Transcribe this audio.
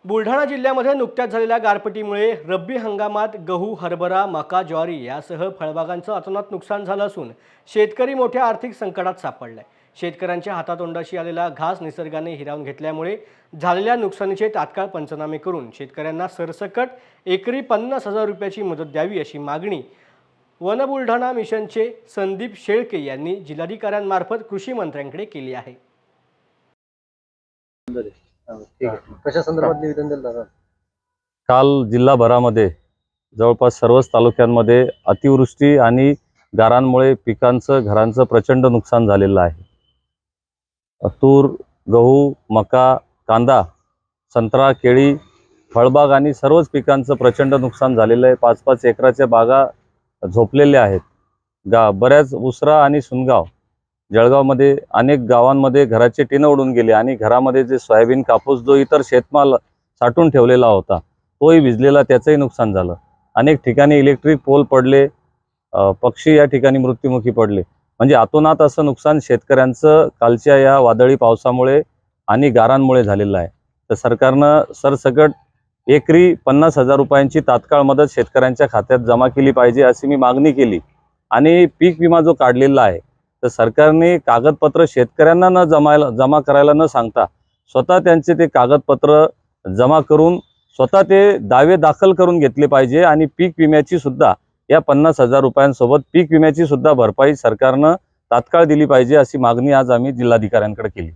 बुलढाणा जिल्ह्यामध्ये नुकत्याच झालेल्या गारपिटीमुळे रब्बी हंगामात गहू, हरभरा, मका, ज्वारी यासह फळबागांचं अतोनात नुकसान झालं असून शेतकरी मोठ्या आर्थिक संकटात सापडलाय। शेतकऱ्यांच्या हातातोंडाशी आलेला घास निसर्गाने हिरावून घेतल्यामुळे झालेल्या नुकसानीचे तात्काळ पंचनामे करून शेतकऱ्यांना सरसकट एकरी 50,000 रुपयाची मदत द्यावी अशी मागणी वन बुलढाणा मिशनचे संदीप शेळके यांनी जिल्हाधिकाऱ्यांमार्फत कृषी मंत्र्यांकडे केली आहे। कशा संदर्भात निवेदन दिलं दादा? काल जिल्हाभरामध्ये जवळपास सर्वच तालुक्यांमध्ये अतिवृष्टी आणि गारांमुळे पिकांचं घरांचं प्रचंड नुकसान झालेलं आहे। तूर, गहू, मका, कांदा, संत्रा, केळी, फळबाग आणि सर्वच पिकांचं प्रचंड नुकसान झालेलं आहे। 5-5 एकराच्या बागा झोपलेल्या आहेत। बऱ्याच उसरा आणि सुनगाव, जळगावमध्ये अनेक गावांमध्ये घराचे टिन उडून गेले आणि घरामध्ये जे सोयाबीन, कापूस जो इतर शेतमाल साठवून ठेवलेला होता तोही भिजलेला, त्याचंही नुकसान झालं। अनेक ठिकाणी इलेक्ट्रिक पोल पडले, पक्षी या ठिकाणी मृत्युमुखी पडले। म्हणजे अतोनात असं नुकसान शेतकऱ्यांचं कालच्या या वादळी पावसामुळे आणि गारांमुळे झालेलं आहे। तर सरकारनं सरसकट एकरी 50,000 रुपयांची तात्काळ मदत शेतकऱ्यांच्या खात्यात जमा केली पाहिजे अशी मी मागणी केली। आणि पीक विमा जो काढलेला आहे तर सरकारने कागदपत्र शेतकऱ्यांना जमा करायला न सांगता स्वतः त्यांचे ते कागदपत्र जमा करून स्वतः ते दावे दाखल करून घेतले पाहिजे आणि पीक विम्याची सुद्धा या 50,000 रुपयांसोबत पीक विम्याची सुद्धा भरपाई सरकारनं तात्काळ दिली पाहिजे अशी मागणी आज आम्ही जिल्हाधिकाऱ्यांकडे केली।